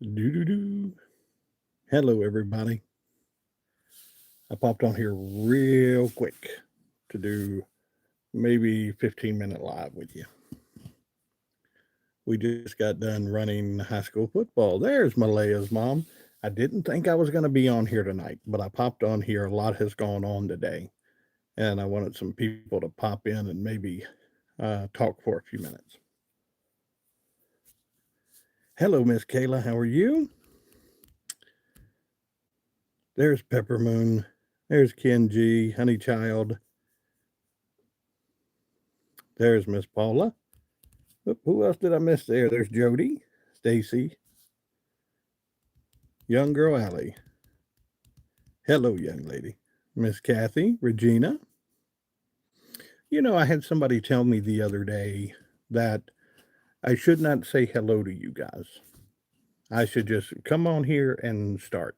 Do do do. Hello, everybody. I popped on here real quick to do maybe 15-minute live with you. We just got done running high school football. There's Malaya's mom. I didn't think I was going to be on here tonight, but I popped on here. A lot has gone on today, and I wanted some people to pop in and maybe talk for a few minutes. Hello, Miss Kayla. How are you? There's Pepper Moon. There's Ken G, Honey Child. There's Miss Paula. Who else did I miss there? There's Jody, Stacy, young girl Allie. Hello, young lady. Miss Kathy, Regina. You know, I had somebody tell me the other day that I should not say hello to you guys. I should just come on here and start.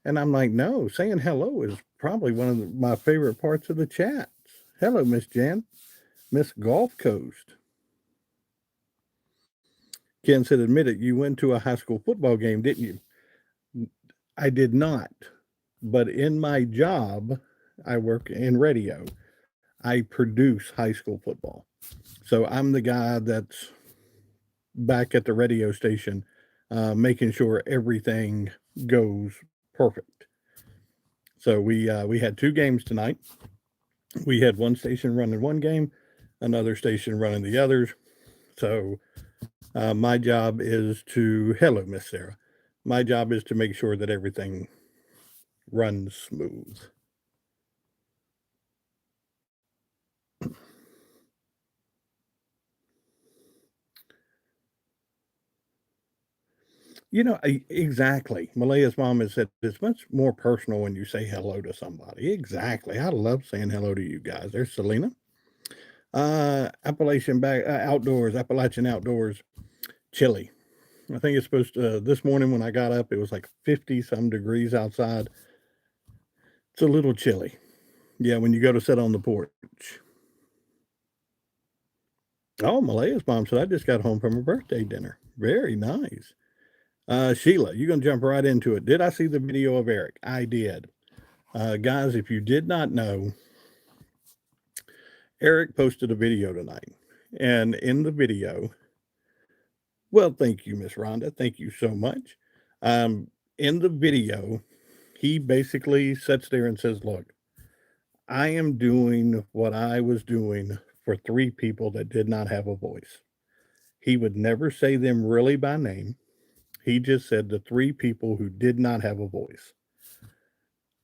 And I'm like, no, saying hello is probably one of my favorite parts of the chats. Hello, Miss Jan. Miss Gulf Coast. Ken said, admit it, you went to a high school football game, didn't you? I did not. But in my job, I work in radio. I produce high school football. So I'm the guy that's back at the radio station, making sure everything goes perfect. So we had two games tonight. We had one station running one game, another station running the others. So my job is to hello, Miss Sarah. My job is to make sure that everything runs smooth. You know, exactly. Malaya's mom has said it's much more personal when you say hello to somebody. Exactly. I love saying hello to you guys. There's Selena. Appalachian Outdoors, chilly. I think it's supposed to, this morning when I got up, it was like 50 some degrees outside. It's a little chilly. Yeah, when you go to sit on the porch. Oh, Malaya's mom said, I just got home from a birthday dinner. Very nice. Sheila, you're going to jump right into it. Did I see the video of Eric? I did. Guys, if you did not know, Eric posted a video tonight. And in the video, well, thank you, Miss Rhonda. Thank you so much. In the video, he basically sits there and says, look, I am doing what I was doing for three people that did not have a voice. He would never say them really by name. He just said the three people who did not have a voice.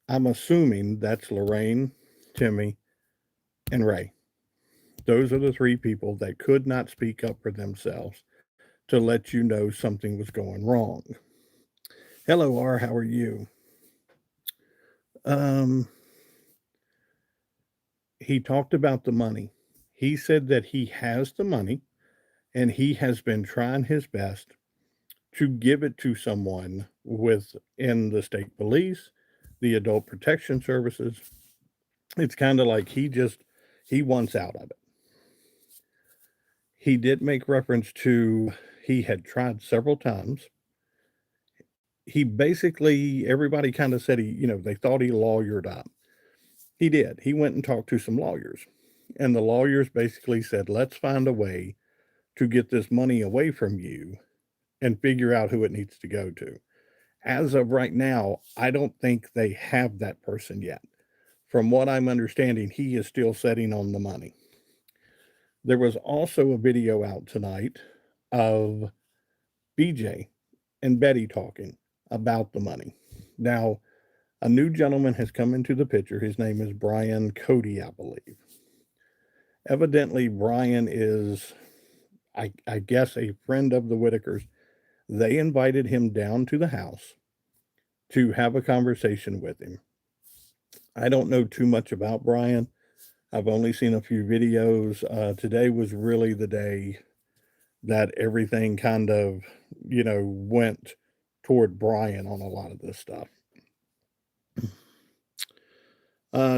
I'm assuming that's Lorraine, Timmy, and Ray. Those are the three people that could not speak up for themselves to let you know something was going wrong. Hello, R. How are you? Um, he talked about the money. He said that he has the money and he has been trying his best to give it to someone within the state police, the adult protection services. It's kind of like he wants out of it. He did make reference to he had tried several times. He basically everybody kind of said they thought he lawyered up. He did. He went and talked to some lawyers. And the lawyers basically said, "Let's find a way to get this money away from you and figure out who it needs to go to." As of right now, I don't think they have that person yet. From what I'm understanding, he is still sitting on the money. There was also a video out tonight of BJ and Betty talking about the money. Now, a new gentleman has come into the picture. His name is Brian Cody, I believe. Evidently, Brian is, I guess, a friend of the Whitakers. They invited him down to the house to have a conversation with him. I don't know too much about Brian. I've only seen a few videos. Today was really the day that everything kind of, went toward Brian on a lot of this stuff.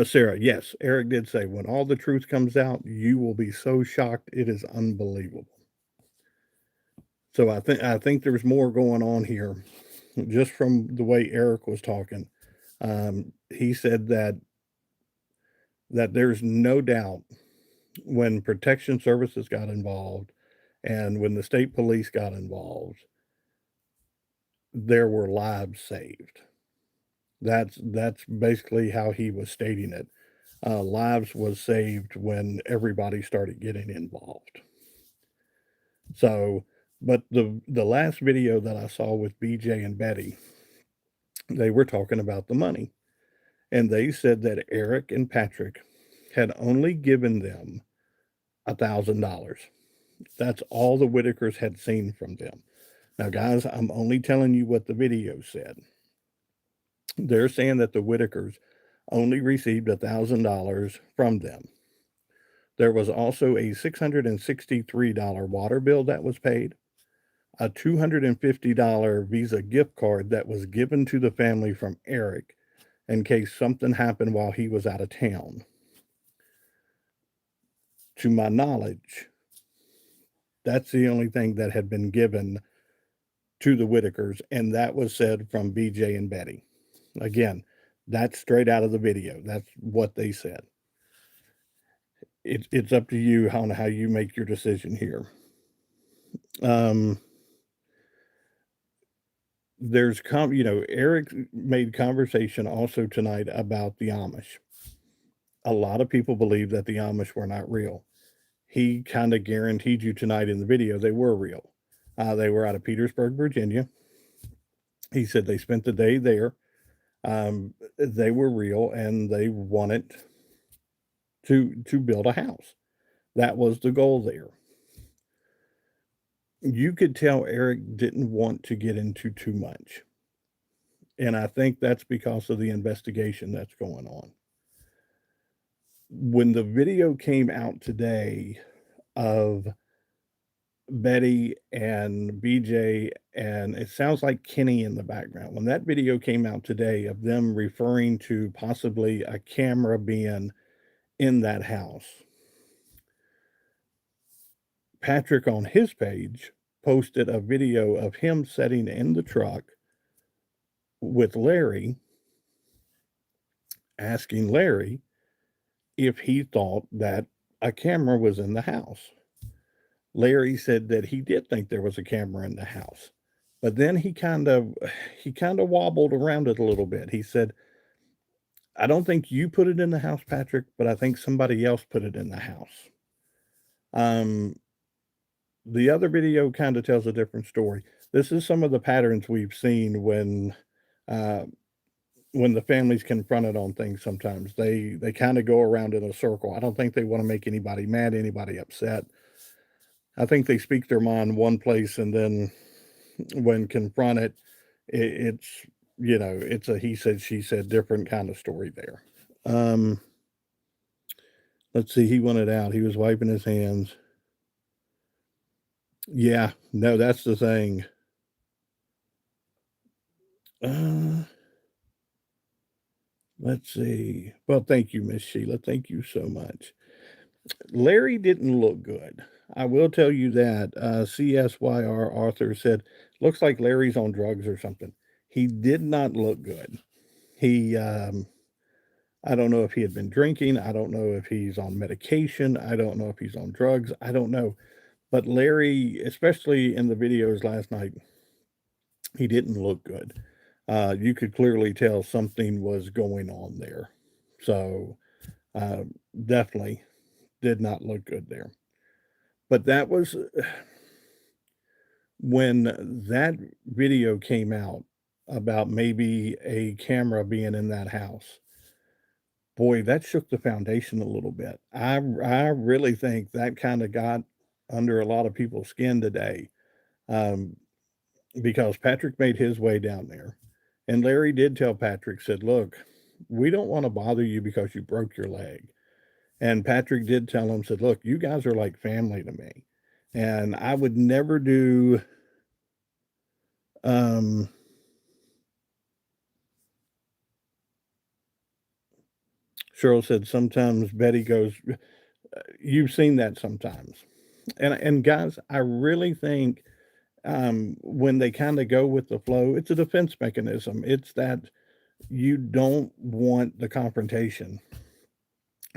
Sarah, yes, Eric did say when all the truth comes out, you will be so shocked. It is unbelievable. So I think there's more going on here just from the way Eric was talking. He said that there's no doubt when protection services got involved and when the state police got involved, there were lives saved. That's basically how he was stating it. Lives was saved when everybody started getting involved. So, but the last video that I saw with BJ and Betty, they were talking about the money, and they said that Eric and Patrick had only given them $1,000. That's all the Whitakers had seen from them. Now, guys, I'm only telling you what the video said. They're saying that the Whitakers only received $1,000 from them. There was also a $663 water bill that was paid, a $250 Visa gift card that was given to the family from Eric in case something happened while he was out of town. To my knowledge, that's the only thing that had been given to the Whitakers, and that was said from BJ and Betty. Again, that's straight out of the video. That's what they said. It's up to you on how you make your decision here. There's Eric made conversation also tonight about the Amish. A lot of people believe that the Amish were not real. He kind of guaranteed you tonight in the video they were real. They were out of Petersburg, Virginia. He said they spent the day there. They were real and they wanted to build a house. That was the goal there. You could tell Eric didn't want to get into too much. And I think that's because of the investigation that's going on. When the video came out today of Betty and BJ, and it sounds like Kenny in the background. When that video came out today of them referring to possibly a camera being in that house, Patrick on his page posted a video of him sitting in the truck with Larry, asking Larry if he thought that a camera was in the house. Larry said that he did think there was a camera in the house, but then he kind of wobbled around it a little bit. He said, "I don't think you put it in the house, Patrick, but I think somebody else put it in the house." The other video kind of tells a different story. This is some of the patterns we've seen when the family's confronted on things. Sometimes they kind of go around in a circle. I don't think they want to make anybody mad, anybody upset. I think they speak their mind one place, and then when confronted, it's it's a he said, she said, different kind of story there. Um, let's see. He wanted out. He was wiping his hands. Yeah, no, that's the thing. Uh, let's see. Well, thank you, Miss Sheila. Thank you so much. Larry didn't look good. I will tell you that. CSYR Arthur said, looks like Larry's on drugs or something. He did not look good. He, I don't know if he had been drinking. I don't know if he's on medication. I don't know if he's on drugs. I don't know. But Larry, especially in the videos last night, he didn't look good. You could clearly tell something was going on there. So, definitely did not look good there. But that was when that video came out about maybe a camera being in that house. Boy, that shook the foundation a little bit. I really think that kind of got under a lot of people's skin today, um, because Patrick made his way down there, and Larry did tell Patrick, said, "Look, we don't want to bother you because you broke your leg." And Patrick did tell him, said, "Look, you guys are like family to me, and I would never do." Um, Cheryl said, "Sometimes Betty goes." You've seen that sometimes, and guys, I really think when they kind of go with the flow, it's a defense mechanism. It's that you don't want the confrontation.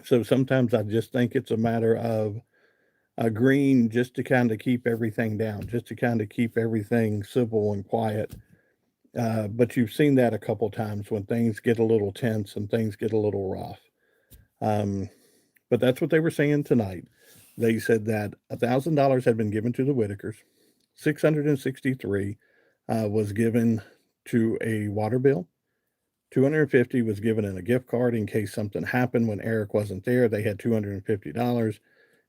So sometimes I just think it's a matter of agreeing just to kind of keep everything down, just to kind of keep everything civil and quiet. But you've seen that a couple times when things get a little tense and things get a little rough. Um, but that's what they were saying tonight. They said that $1,000 had been given to the Whitakers, 663 was given to a water bill. 250 was given in a gift card in case something happened when Eric wasn't there. They had $250,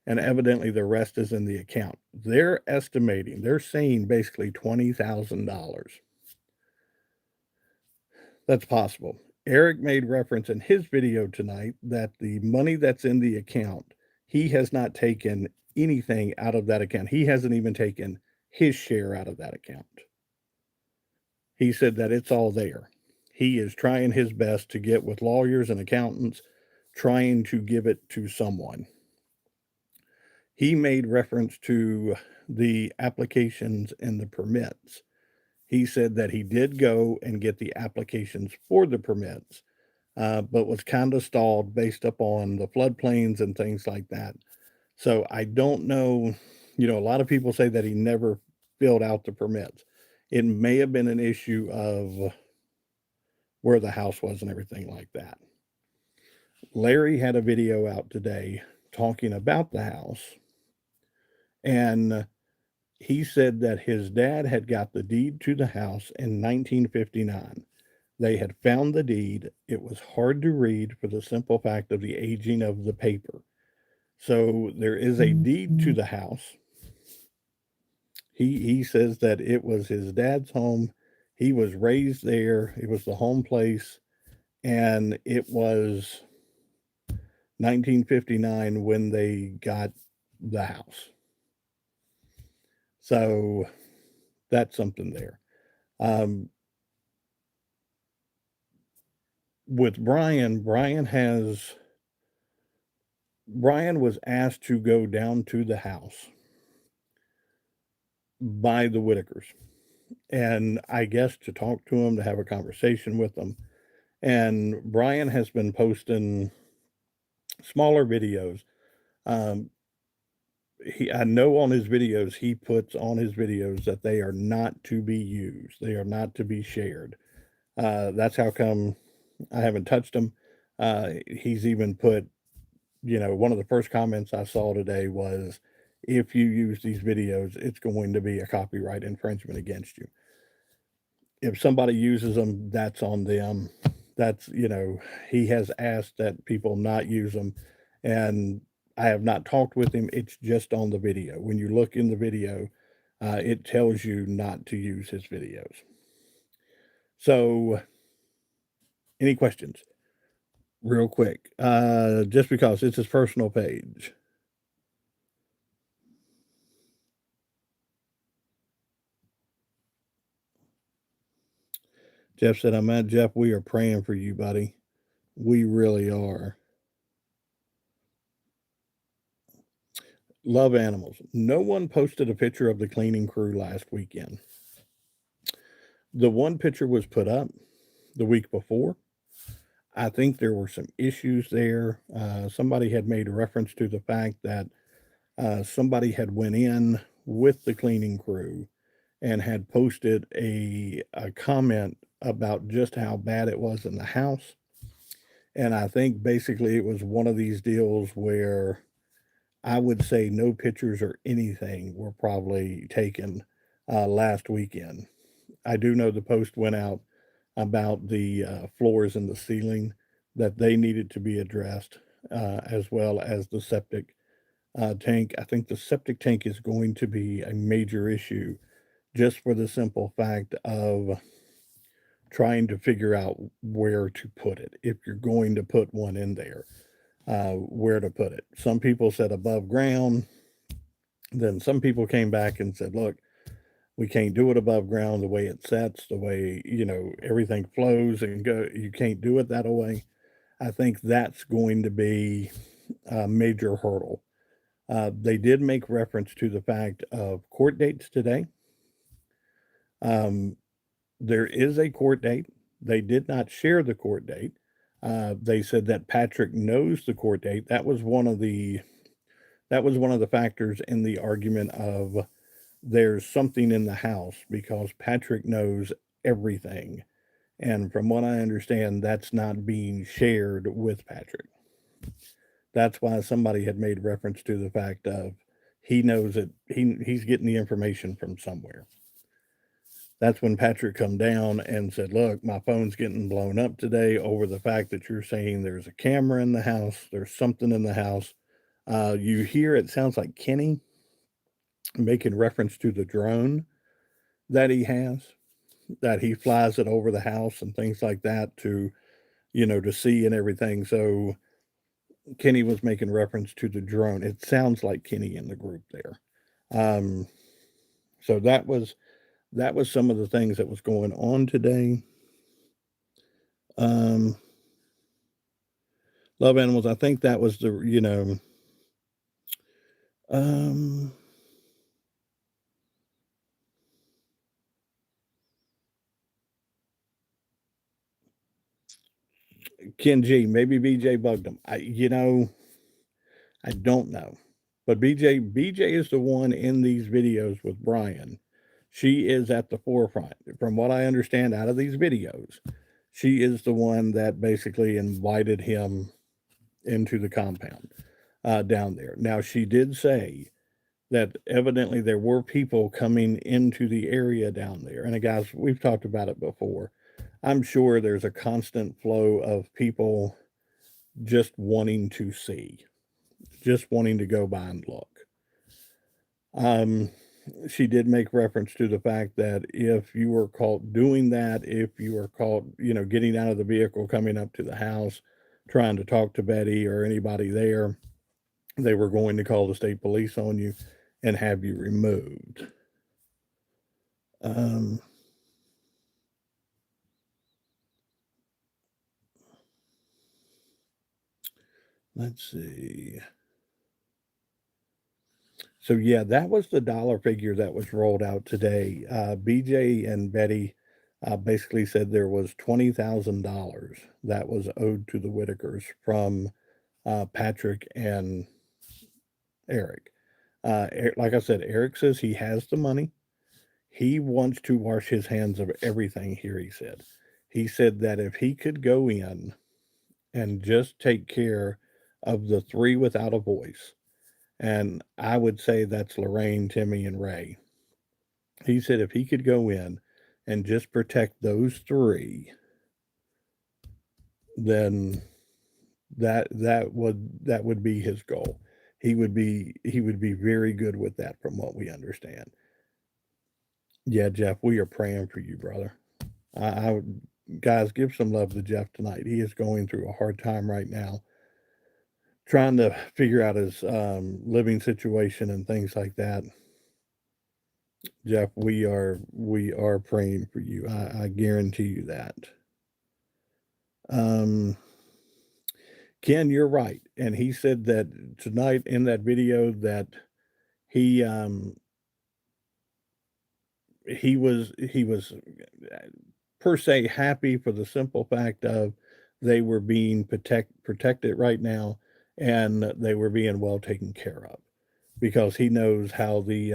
and evidently the rest is in the account. They're estimating, they're saying basically $20,000. That's possible. Eric made reference in his video tonight that the money that's in the account, he has not taken anything out of that account. He hasn't even taken his share out of that account. He said that it's all there. He is trying his best to get with lawyers and accountants, trying to give it to someone. He made reference to the applications and the permits. He said that he did go and get the applications for the permits, but was kind of stalled based upon the floodplains and things like that. So I don't know. A lot of people say that he never filled out the permits. It may have been an issue of where the house was and everything like that. Larry had a video out today talking about the house, and he said that his dad had got the deed to the house in 1959. They had found the deed. It was hard to read for the simple fact of the aging of the paper. So there is a deed to the house. He says that it was his dad's home. He was raised there. It was the home place, and it was 1959 when they got the house. So that's something there. With Brian was asked to go down to the house by the Whitakers, and I guess to talk to him, to have a conversation with them. And Brian has been posting smaller videos. I know on his videos, he puts on his videos that they are not to be used. They are not to be shared. That's how come I haven't touched them. He's even put, one of the first comments I saw today was, if you use these videos, it's going to be a copyright infringement against you. If somebody uses them, that's on them. That's, he has asked that people not use them. And I have not talked with him. It's just on the video. When you look in the video, it tells you not to use his videos. So, any questions? Real quick, just because it's his personal page. Jeff said, I'm at Jeff. We are praying for you, buddy. We really are. Love animals. No one posted a picture of the cleaning crew last weekend. The one picture was put up the week before. I think there were some issues there. Somebody had made a reference to the fact that somebody had went in with the cleaning crew and had posted a comment about just how bad it was in the house. And I think basically it was one of these deals where I would say no pictures or anything were probably taken last weekend. I do know the post went out about the floors and the ceiling, that they needed to be addressed, as well as the septic tank. I think the septic tank is going to be a major issue, just for the simple fact of trying to figure out where to put it. If you're going to put one in there, where to put it. Some people said above ground. Then some people came back and said, look, we can't do it above ground, the way it sets, the way, everything flows and go. You can't do it that way. I think that's going to be a major hurdle. They did make reference to the fact of court dates today. Um, there is a court date. They did not share the court date. They said that Patrick knows the court date. That was one of the factors in the argument of there's something in the house because Patrick knows everything. And from what I understand, that's not being shared with Patrick. That's why somebody had made reference to the fact of he knows that he's getting the information from somewhere. That's when Patrick come down and said, "Look, my phone's getting blown up today over the fact that you're saying there's a camera in the house, there's something in the house." You hear it sounds like Kenny making reference to the drone that he has, that he flies it over the house and things like that to see and everything. So Kenny was making reference to the drone. It sounds like Kenny in the group there. Um, so that was some of the things that was going on today. Um, Love animals. I think that was um, Ken G. Maybe BJ bugged him. I don't know, but BJ is the one in these videos with Brian. She is at the forefront, from what I understand out of these videos. She is the one that basically invited him into the compound down there. Now, she did say that evidently there were people coming into the area down there. And guys, we've talked about it before. I'm sure there's a constant flow of people just wanting to see, just wanting to go by and look. Um, she did make reference to the fact that if you were caught doing that, if you were caught, getting out of the vehicle, coming up to the house, trying to talk to Betty or anybody there, they were going to call the state police on you and have you removed. Um, let's see. So yeah, that was the dollar figure that was rolled out today. BJ and Betty basically said there was $20,000 that was owed to the Whitakers from Patrick and Eric. Like I said, Eric says he has the money. He wants to wash his hands of everything here, he said that if he could go in and just take care of the three without a voice, and I would say that's Lorraine, Timmy, and Ray. He said if he could go in and just protect those three, then that would be his goal. He would be very good with that from what we understand. Yeah, Jeff, we are praying for you, brother. Guys, give some love to Jeff tonight. He is going through a hard time right now, trying to figure out his living situation and things like that. Jeff, we are praying for you. I guarantee you that. Um, Ken, you're right, and he said that tonight in that video that he he was per se happy for the simple fact of they were being protected right now, and they were being well taken care of because he knows how the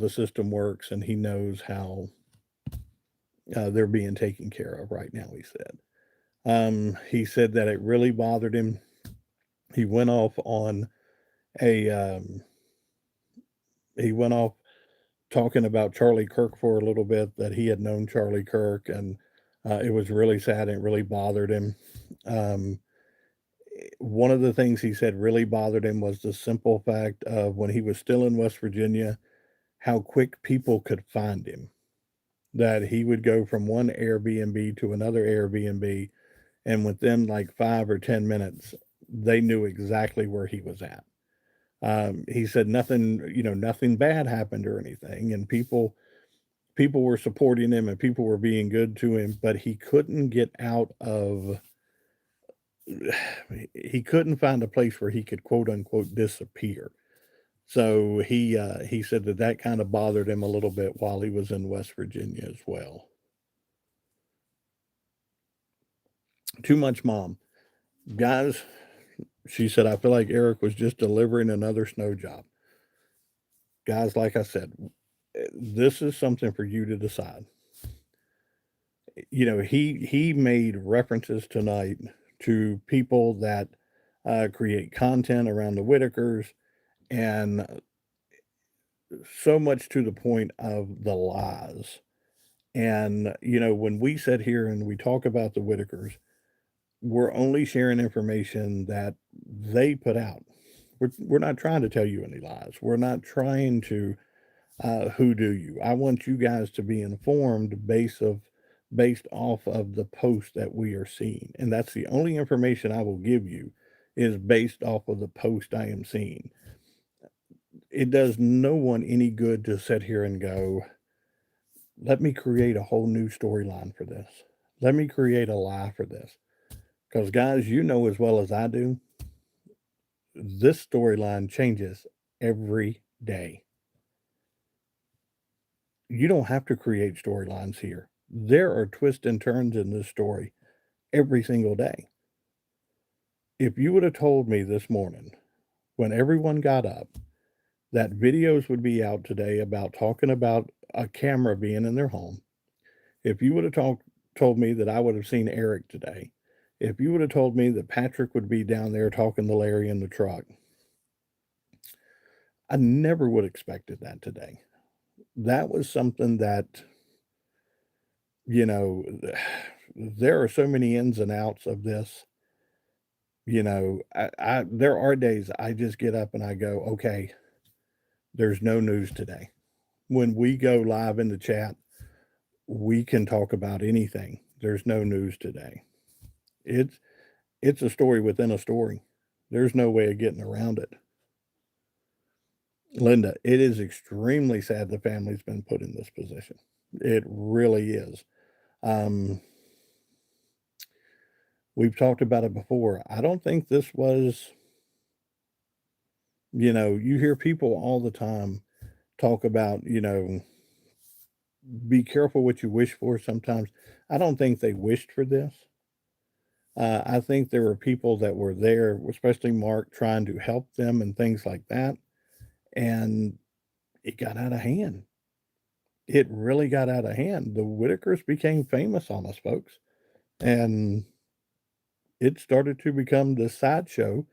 system works, and he knows how they're being taken care of right now. He said that it really bothered him. He went off on a he went off talking about Charlie Kirk for a little bit, that he had known Charlie Kirk, and it was really sad and it really bothered him. Um, One of the things he said really bothered him was the simple fact of when he was still in West Virginia, how quick people could find him. That he would go from one Airbnb to another Airbnb, and within like 5 or 10 minutes, they knew exactly where he was at. He said nothing bad happened or anything, and people were supporting him and people were being good to him, but he couldn't find a place where he could quote unquote disappear. So he said that that kind of bothered him a little bit while he was in West Virginia as well. Too much mom. Guys, she said, I feel like Eric was just delivering another snow job. Guys, like I said, this is something for you to decide. You know, he made references tonight to people that create content around the Whitakers, and so much to the point of the lies. And, you know, when we sit here and we talk about the Whitakers, we're only sharing information that they put out. We're not trying to tell you any lies. We're not trying to hoodoo you. I want you guys to be informed based off of the post that we are seeing. And that's the only information I will give you is based off of the post I am seeing. It does no one any good to sit here and go, let me create a whole new storyline for this. Let me create a lie for this. Because, guys, you know as well as I do, this storyline changes every day. You don't have to create storylines here. There are twists and turns in this story every single day. If you would have told me this morning when everyone got up that videos would be out today about talking about a camera being in their home, if you would have told me that I would have seen Eric today, if you would have told me that Patrick would be down there talking to Larry in the truck, I never would have expected that today. That was something that, you know, there are so many ins and outs of this. You know, I there are days I just get up and I go, okay, there's no news today. When we go live in the chat, we can talk about anything. There's no news today. It's it's a story within a story. There's no way of getting around it. Linda, it is extremely sad the family's been put in this position. It really is. Um, we've talked about it before. I don't think this was, you know, you hear people all the time talk about, you know, be careful what you wish for sometimes. I don't think they wished for this. I think there were people that were there, especially Mark, trying to help them and things like that. And it got out of hand. It really got out of hand. The Whitakers became famous on us, folks. And it started to become the sideshow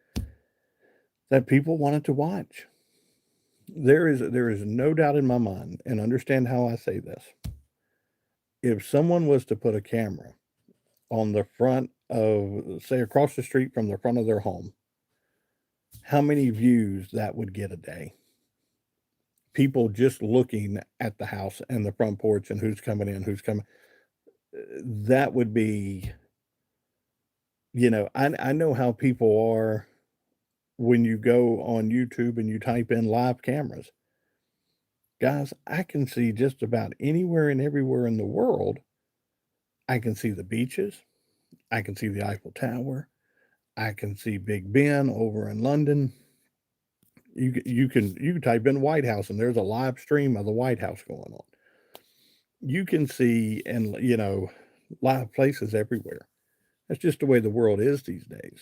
that people wanted to watch. There is no doubt in my mind, and understand how I say this. If someone was to put a camera on the front of, say, across the street from the front of their home, how many views that would get a day? People just looking at the house and the front porch and who's coming in, who's coming. That would be, you know, I know how people are when you go on YouTube and you type in live cameras. Guys, I can see just about anywhere and everywhere in the world. I can see the beaches. I can see the Eiffel Tower. I can see Big Ben over in London. You can type in White House and there's a live stream of the White House going on. You can see and you know live places everywhere. That's just the way the world is these days.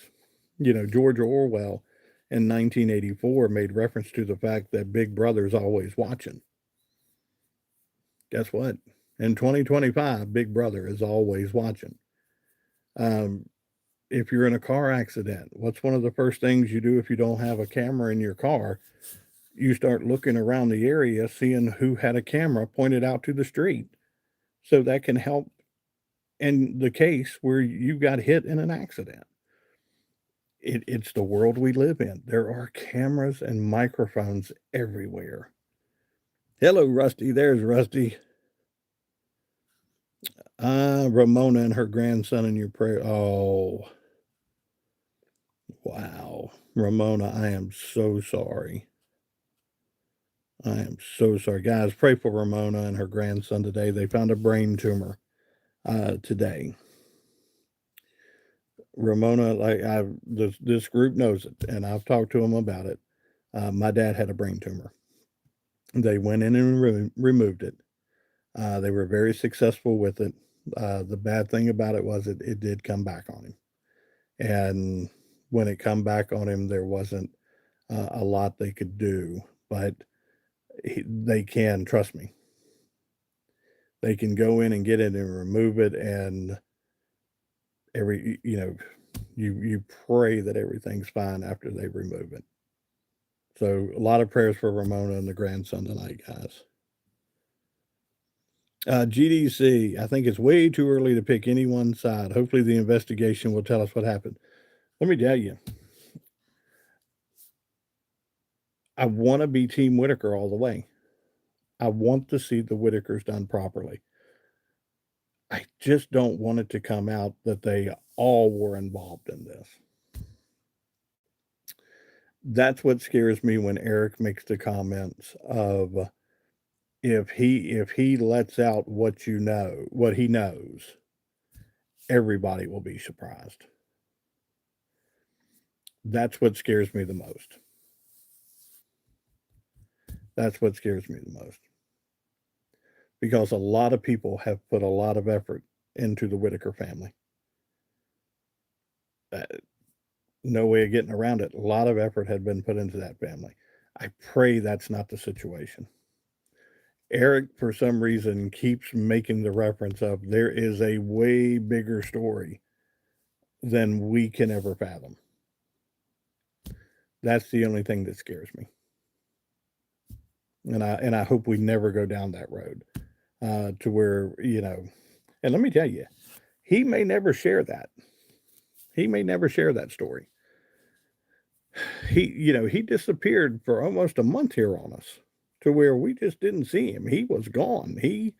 You know, George Orwell in 1984 made reference to the fact that Big Brother's always watching. Guess what? In 2025, Big Brother is always watching. Um, if you're in a car accident, what's one of the first things you do if you don't have a camera in your car? You start looking around the area, seeing who had a camera pointed out to the street. So that can help in the case where you got hit in an accident. It's the world we live in. There are cameras and microphones everywhere. Hello, Rusty. There's Rusty. Ramona and her grandson in your prayer. Oh, wow. Ramona, I am so sorry. I am so sorry. Guys, pray for Ramona and her grandson today. They found a brain tumor today. Ramona, like this group knows it, and I've talked to them about it. My dad had a brain tumor. They went in and removed it. They were very successful with it. The bad thing about it was it did come back on him. And when it come back on him, there wasn't a lot they could do, but they can, trust me. They can go in and get it and remove it, and you pray that everything's fine after they remove it. So a lot of prayers for Ramona and the grandson tonight, guys. GDC, I think it's way too early to pick any one side. Hopefully the investigation will tell us what happened. Let me tell you, I want to be Team Whitaker all the way. I want to see the Whitakers done properly. I just don't want it to come out that they all were involved in this. That's what scares me when Eric makes the comments of if he lets out what he knows, everybody will be surprised. That's what scares me the most. That's what scares me the most. Because a lot of people have put a lot of effort into the Whitaker family. No way of getting around it. A lot of effort had been put into that family. I pray that's not the situation. Eric, for some reason, keeps making the reference of there is a way bigger story than we can ever fathom. That's the only thing that scares me. And I hope we never go down that road to where, and let me tell you, he may never share that. He may never share that story. He disappeared for almost a month here on us to where we just didn't see him. He was gone. He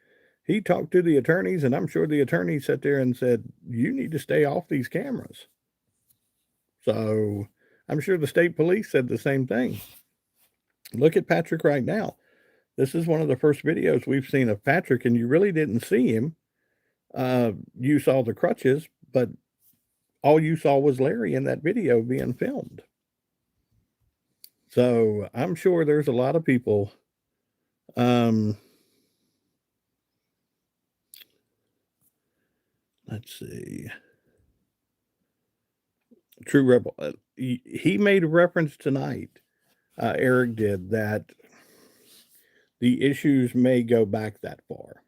talked to the attorneys, and I'm sure the attorneys sat there and said, you need to stay off these cameras. So I'm sure the state police said the same thing. Look at Patrick right now. This is one of the first videos we've seen of Patrick, and you really didn't see him. You saw the crutches, but all you saw was Larry in that video being filmed. So I'm sure there's a lot of people. Let's see. True Rebel. He made a reference tonight. Eric did that. The issues may go back that far.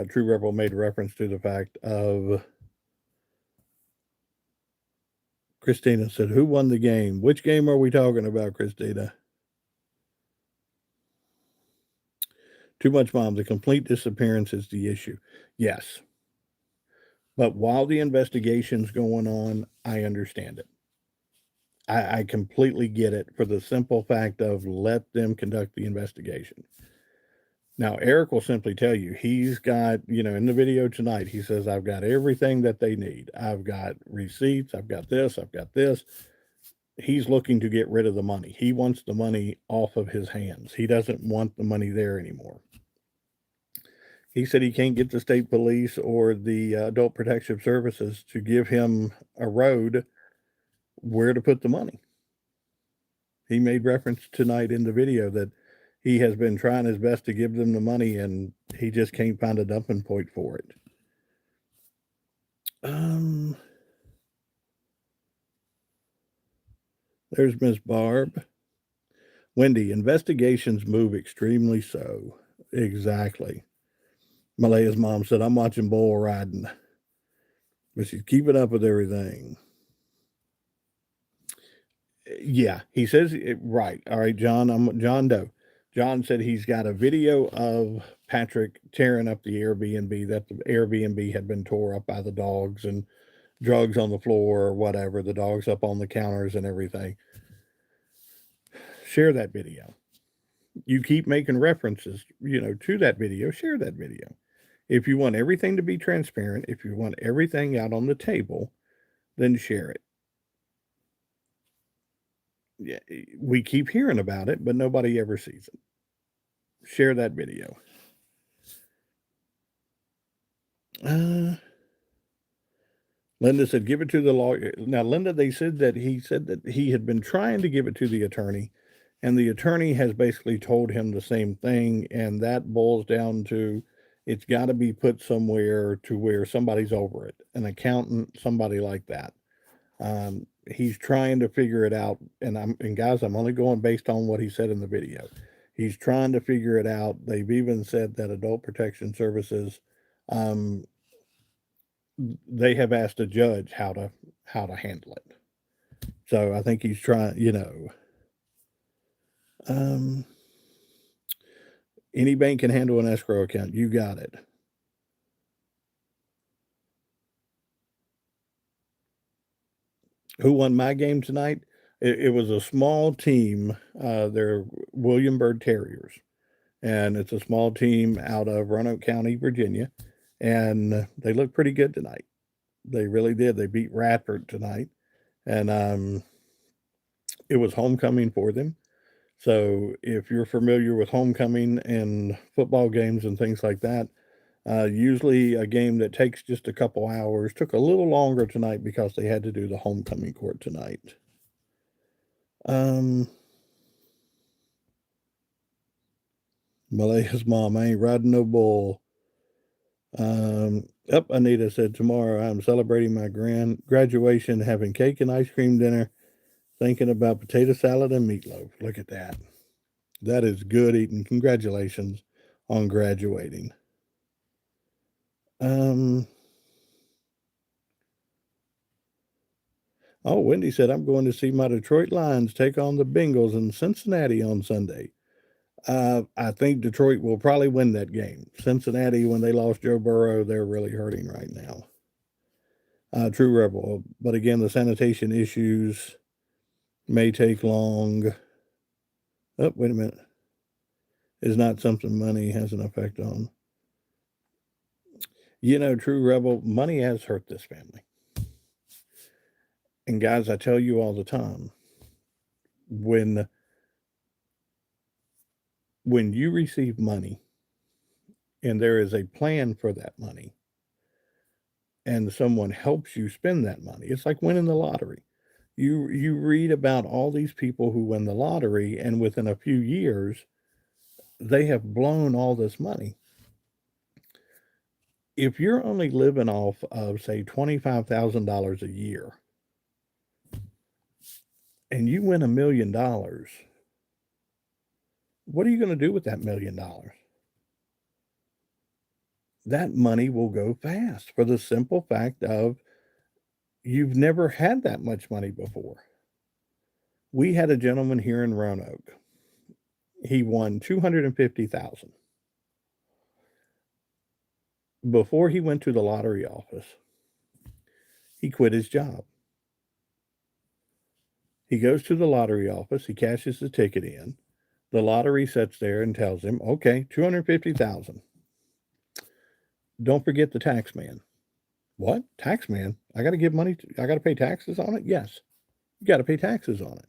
True Rebel made reference to the fact of Christina said, who won the game? Which game are we talking about, Christina? Too much, Mom. The complete disappearance is the issue. Yes. But while the investigation's going on, I understand it. I completely get it for the simple fact of let them conduct the investigation. Now, Eric will simply tell you, he's got, in the video tonight, he says, I've got everything that they need. I've got receipts. I've got this. I've got this. He's looking to get rid of the money. He wants the money off of his hands. He doesn't want the money there anymore. He said he can't get the state police or the Adult Protective Services to give him a road where to put the money. He made reference tonight in the video that he has been trying his best to give them the money, and he just can't find a dumping point for it. There's Miss Barb. Wendy, investigations move extremely slow. Exactly. Malaya's mom said, I'm watching bull riding, but she's keeping up with everything. Yeah, he says, right. All right, John, I'm John Doe. John said he's got a video of Patrick tearing up the Airbnb, that the Airbnb had been tore up by the dogs and drugs on the floor or whatever, the dogs up on the counters and everything. Share that video. You keep making references, to that video, share that video. If you want everything to be transparent, if you want everything out on the table, then share it. Yeah, we keep hearing about it, but nobody ever sees it. Share that video. Linda said, give it to the lawyer. Now, Linda, he said that he had been trying to give it to the attorney, And the attorney has basically told him the same thing, and that boils down to it's got to be put somewhere to where somebody's over it, an accountant, somebody like that. He's trying to figure it out, and guys, I'm only going based on what he said in the video. He's trying to figure it out. They've even said that Adult Protection Services, um, they have asked a judge how to handle it. So I think he's trying, um, any bank can handle an escrow account. You got it. Who won my game tonight? It was a small team. They're William Byrd Terriers, and it's a small team out of Roanoke County, Virginia, and they looked pretty good tonight. They really did. They beat Radford tonight, and it was homecoming for them. So if you're familiar with homecoming and football games and things like that, usually a game that takes just a couple hours took a little longer tonight because they had to do the homecoming court tonight. Um, Malaya's mom, I ain't riding no bull. Up, Anita said, tomorrow I'm celebrating my graduation, having cake and ice cream dinner, thinking about potato salad and meatloaf. Look at that. That is good eating. Congratulations on graduating. Oh, Wendy said, I'm going to see my Detroit Lions take on the Bengals in Cincinnati on Sunday. I think Detroit will probably win that game. Cincinnati, when they lost Joe Burrow, they're really hurting right now. True Rebel. But again, the sanitation issues may take long. Oh, wait a minute. Is not something money has an effect on. True Rebel, money has hurt this family. And guys, I tell you all the time, when you receive money and there is a plan for that money and someone helps you spend that money, it's like winning the lottery. You read about all these people who win the lottery, and within a few years, they have blown all this money. If you're only living off of, say, $25,000 a year, and you win $1,000,000, what are you going to do with that $1,000,000? That money will go fast for the simple fact of you've never had that much money before. We had a gentleman here in Roanoke. He won 250,000. Before he went to the lottery office, he quit his job. He goes to the lottery office, he cashes the ticket in. The lottery sits there and tells him, "Okay, 250,000. Don't forget the tax man." "What? Tax man? I gotta give money to I gotta pay taxes on it?" "Yes, you gotta pay taxes on it."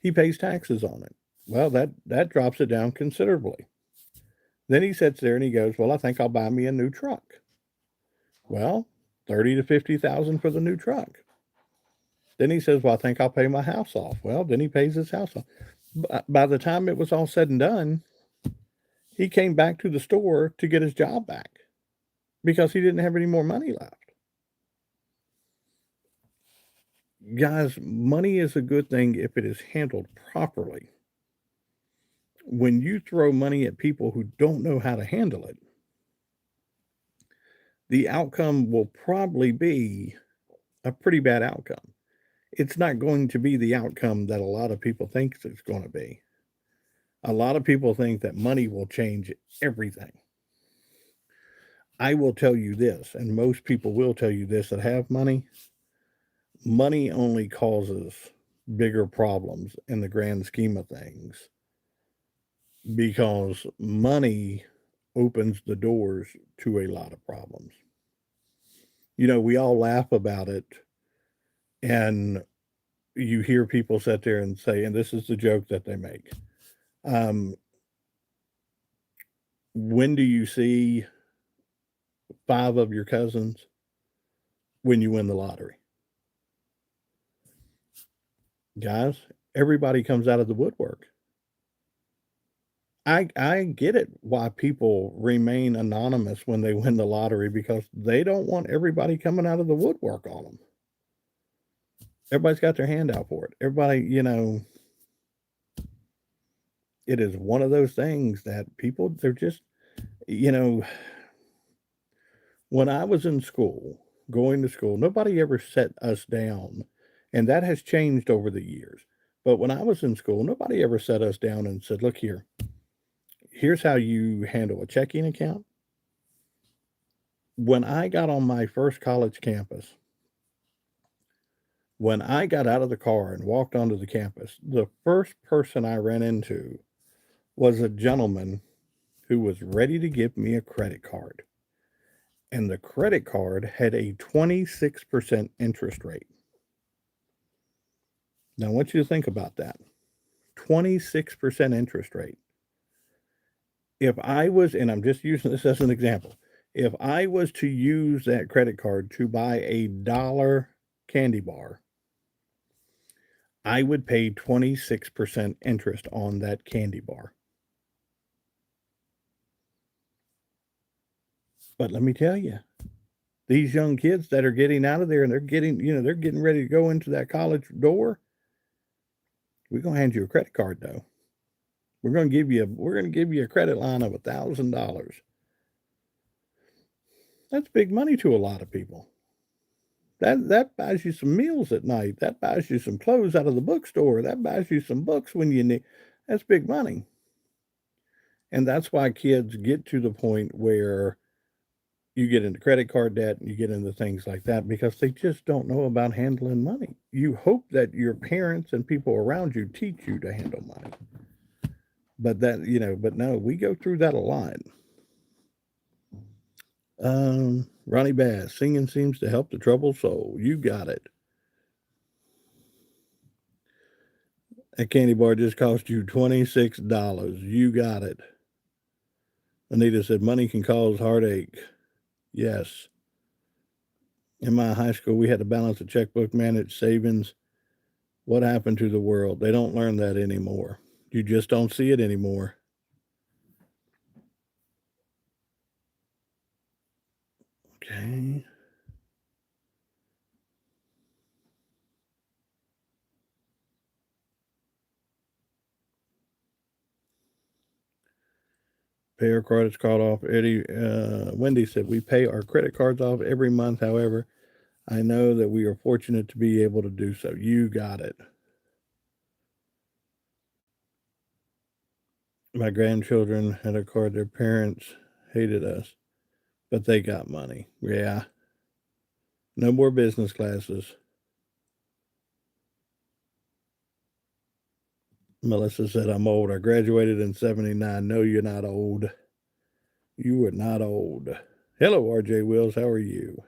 He pays taxes on it. Well, that drops it down considerably. Then he sits there and he goes, "Well, I think I'll buy me a new truck." Well, 30 to 50,000 for the new truck. Then he says, "Well, I think I'll pay my house off." Well, then he pays his house off. By the time it was all said and done, he came back to the store to get his job back because he didn't have any more money left. Guys, money is a good thing if it is handled properly. When you throw money at people who don't know how to handle it, the outcome will probably be a pretty bad outcome. It's not going to be the outcome that a lot of people think it's going to be. A lot of people think that money will change everything. I will tell you this, and most people will tell you this that have money. Money only causes bigger problems in the grand scheme of things because money opens the doors to a lot of problems. We all laugh about it, and you hear people sit there and say, and this is the joke that they make. When do you see 5 of your cousins? When you win the lottery. Guys, everybody comes out of the woodwork. I get it why people remain anonymous when they win the lottery because they don't want everybody coming out of the woodwork on them. Everybody's got their hand out for it. Everybody, it is one of those things that people, they're just, you know, when I was in school, going to school, nobody ever set us down, and that has changed over the years. But when I was in school, nobody ever set us down and said, "Look here, here's how you handle a checking account." When I got on my first college campus, when I got out of the car and walked onto the campus, the first person I ran into was a gentleman who was ready to give me a credit card. And the credit card had a 26% interest rate. Now, I want you to think about that. 26% interest rate. If I was, and I'm just using this as an example, if I was to use that credit card to buy a dollar candy bar, I would pay 26% interest on that candy bar. But let me tell you, these young kids that are getting out of there and they're getting ready to go into that college door, we're gonna hand you a credit card though. We're gonna give you a credit line of $1,000. That's big money to a lot of people. That buys you some meals at night. That buys you some clothes out of the bookstore. That buys you some books when you need. That's big money. And that's why kids get to the point where you get into credit card debt and you get into things like that because they just don't know about handling money. You hope that your parents and people around you teach you to handle money. But no, we go through that a lot. Ronnie Bass, singing seems to help the troubled soul. You got it. That candy bar just cost you $26. You got it. Anita said, money can cause heartache. Yes. In my high school, we had to balance a checkbook, manage savings. What happened to the world? They don't learn that anymore. You just don't see it anymore. Okay. Pay our credit card off. Wendy said, we pay our credit cards off every month. However, I know that we are fortunate to be able to do so. You got it. My grandchildren had a card. Their parents hated us, but they got money. Yeah. No more business classes. Melissa said, I'm old. I graduated in 79. No, you're not old. You are not old. Hello, RJ Wills. How are you?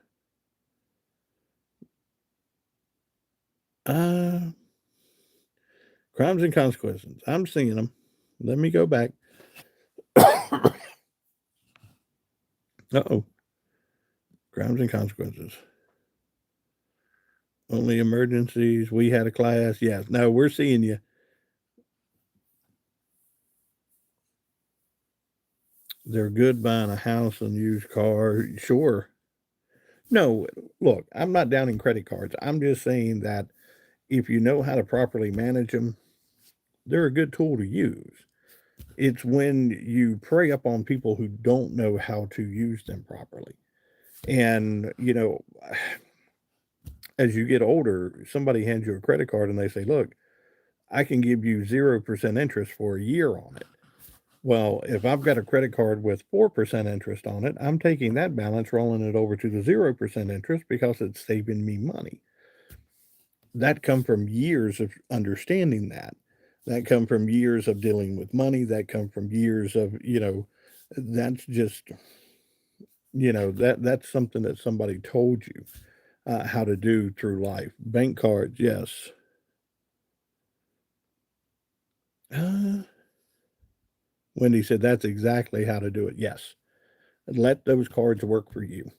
Uh, Crimes and Consequences. I'm seeing them. Let me go back. Uh-oh. Crimes and Consequences. Only emergencies. We had a class. Yeah. No, we're seeing you. They're good buying a house and used car. Sure. No, look, I'm not downing credit cards. I'm just saying that if you know how to properly manage them, they're a good tool to use. It's when you prey up on people who don't know how to use them properly. And, as you get older, somebody hands you a credit card and they say, look, I can give you 0% interest for a year on it. Well, if I've got a credit card with 4% interest on it, I'm taking that balance, rolling it over to the 0% interest because it's saving me money. That come from years of understanding that. That come from years of dealing with money. That come from years of, that's just, that's something that somebody told you how to do through life. Bank cards, yes. Uh, Wendy said that's exactly how to do it. Yes. Let those cards work for you.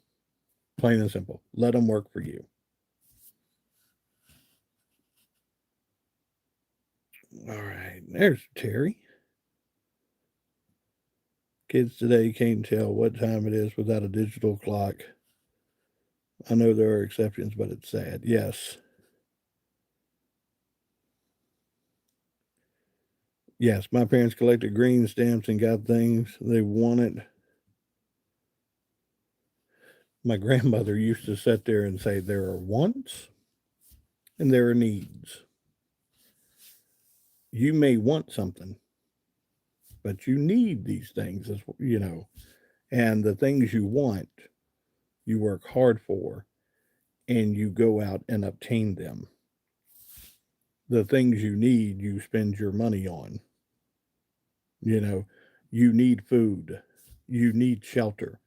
Plain and simple. Let them work for you. All right, there's Terry. Kids today can't tell what time it is without a digital clock. I know there are exceptions, but it's sad. Yes. Yes, my parents collected green stamps and got things they wanted. My grandmother used to sit there and say, there are wants and there are needs. You may want something, but you need these things, and the things you want, you work hard for and you go out and obtain them. The things you need, you spend your money on. You know, you need food, you need shelter,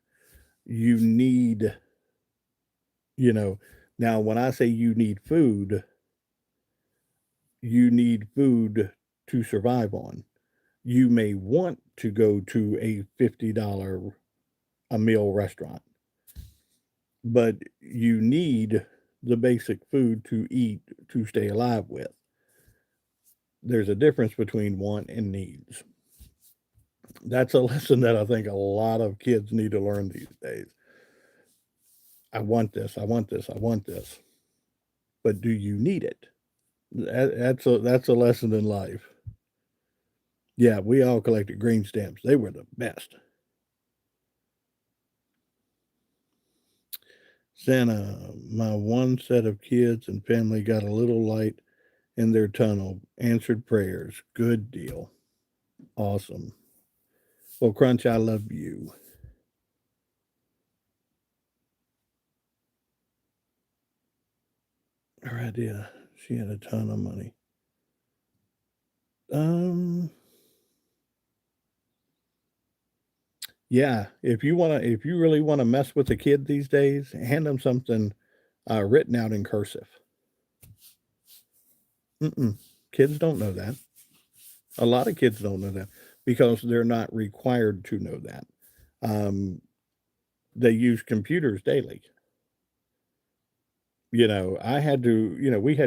you need, you know, now when I say you need food to survive on. You may want to go to a $50 a meal restaurant, but you need the basic food to eat to stay alive with. There's a difference between want and needs. That's a lesson that I think a lot of kids need to learn these days. I want this, I want this, I want this. But do you need it? That's a lesson in life. Yeah, we all collected green stamps. They were the best. Santa, my one set of kids and family got a little light in their tunnel, answered prayers. Good deal. Awesome. Well, Crunch, I love you. Her idea. She had a ton of money. Um, yeah, if you really wanna mess with a kid these days, hand them something, written out in cursive. Mm-mm. Kids don't know that. A lot of kids don't know that because they're not required to know that. Um, they use computers daily. We had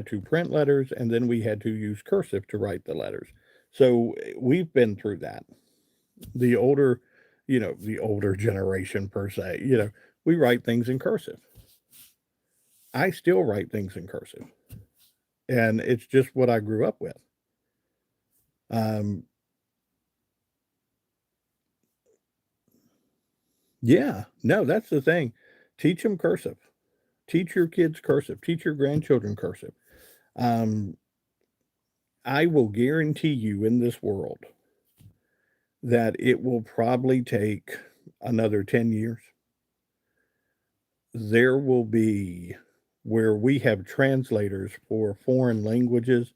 to print letters and then we had to use cursive to write the letters. So we've been through that. The older, the older generation per se, we write things in cursive. I still write things in cursive, and it's just what I grew up with. Um, yeah, no, that's the thing. Teach them cursive. Teach your kids cursive. Teach your grandchildren cursive. Um, I will guarantee you in this world that it will probably take another 10 years. There will be where we have translators for foreign languages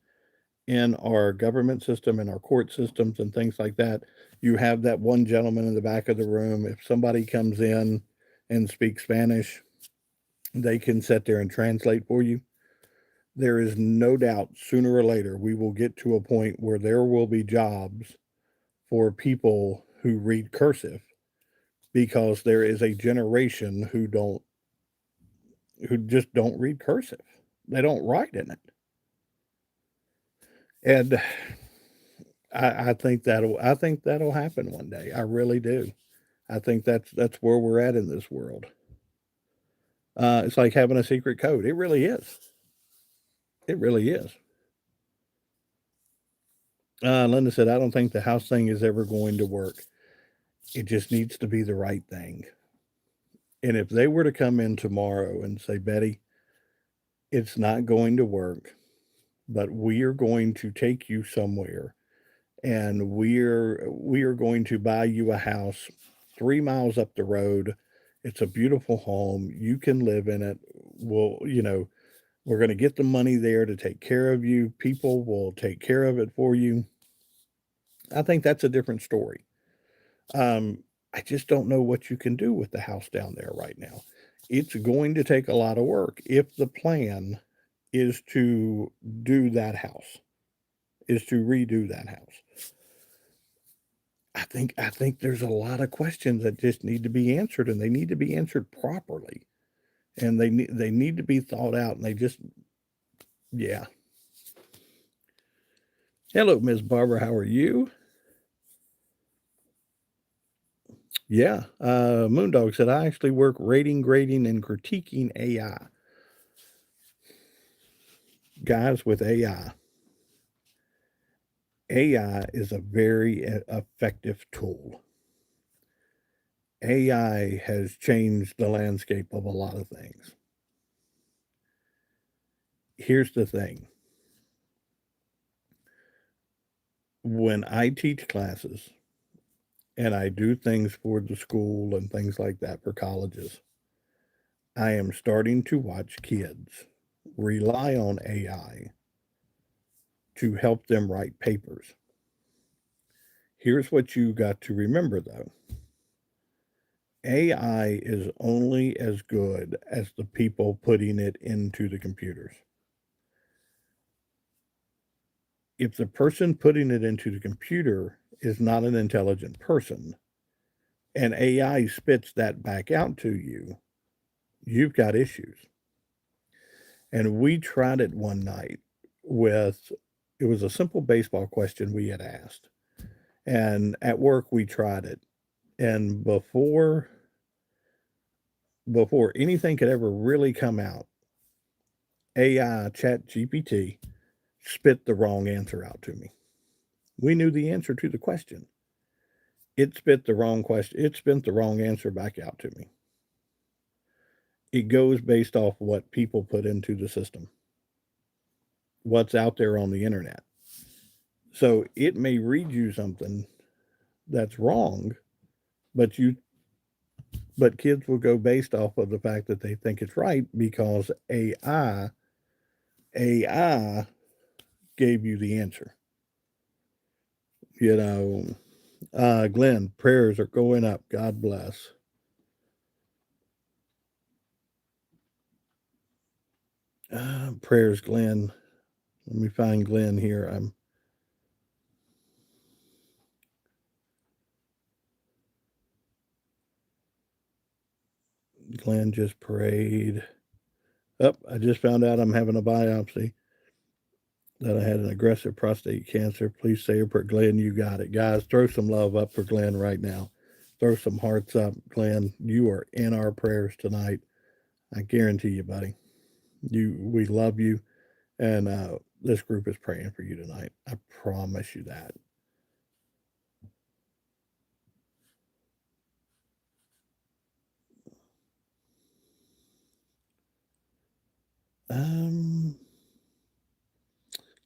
in our government system and our court systems and things like that. You have that one gentleman in the back of the room. If somebody comes in and speaks Spanish, they can sit there and translate for you. There is no doubt sooner or later we will get to a point where there will be jobs for people who read cursive because there is a generation who just don't read cursive. They don't write in it. And I think that'll happen one day. I really do. I think that's where we're at in this world. It's like having a secret code. It really is. It really is. Linda said, I don't think the house thing is ever going to work. It just needs to be the right thing. And if they were to come in tomorrow and say, Betty, it's not going to work, but we are going to take you somewhere and we are going to buy you a house 3 miles up the road. It's a beautiful home. You can live in it. We're going to get the money there to take care of you. People will take care of it for you. I think that's a different story. I just don't know what you can do with the house down there right now. It's going to take a lot of work if the plan is to do that house, is to redo that house. I think there's a lot of questions that just need to be answered, and they need to be answered properly, and they need to be thought out, and they just yeah. Hello, Miss Barbara. How are you? Yeah. Moondog said, I actually work rating, grading, and critiquing AI. Guys, with AI is a very effective tool. AI has changed the landscape of a lot of things. Here's the thing. When I teach classes and I do things for the school and things like that for colleges, I am starting to watch kids rely on AI to help them write papers. Here's what you got to remember though. AI is only as good as the people putting it into the computers. If the person putting it into the computer is not an intelligent person and AI spits that back out to you, you've got issues. And we tried it one night with it was a simple baseball question we had asked. And at work we tried it. And before anything could ever really come out, AI Chat GPT spit the wrong answer out to me. We knew the answer to the question. It spit the wrong question. It spit the wrong answer back out to me. It goes based off what people put into the system, what's out there on the internet. So it may read you something that's wrong, but kids will go based off of the fact that they think it's right because AI gave you the answer. You know, Glenn, prayers are going up. God bless. Prayers, Glenn. Let me find Glenn here. Glenn just prayed. Oh, I just found out I'm having a biopsy. That I had an aggressive prostate cancer. Please say a prayer. Glenn, you got it. Guys, throw some love up for Glenn right now. Throw some hearts up. Glenn, you are in our prayers tonight. I guarantee you, buddy. We love you. And this group is praying for you tonight. I promise you that.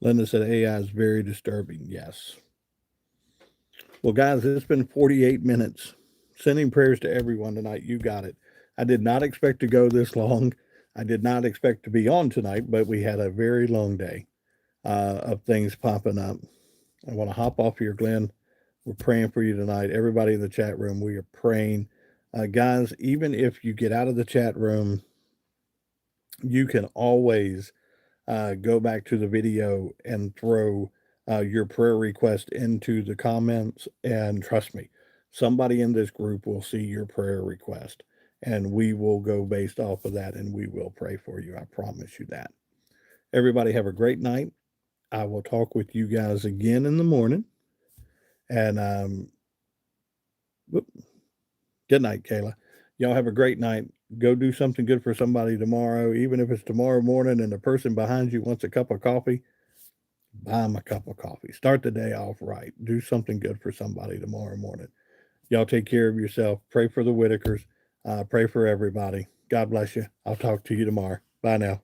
Linda said AI is very disturbing. Yes. Well, guys, it's been 48 minutes. Sending prayers to everyone tonight. You got it. I did not expect to go this long. I did not expect to be on tonight, but we had a very long day of things popping up. I want to hop off here, Glenn. We're praying for you tonight. Everybody in the chat room, we are praying. Guys, even if you get out of the chat room, you can always go back to the video and throw your prayer request into the comments. And trust me, somebody in this group will see your prayer request and we will go based off of that and we will pray for you. I promise you that. Everybody have a great night. I will talk with you guys again in the morning. And good night, Kayla. Y'all have a great night. Go do something good for somebody tomorrow, even if it's tomorrow morning and the person behind you wants a cup of coffee. Buy them a cup of coffee. Start the day off right. Do something good for somebody tomorrow morning. Y'all take care of yourself. Pray for the Whitakers. Pray for everybody. God bless you. I'll talk to you tomorrow. Bye now.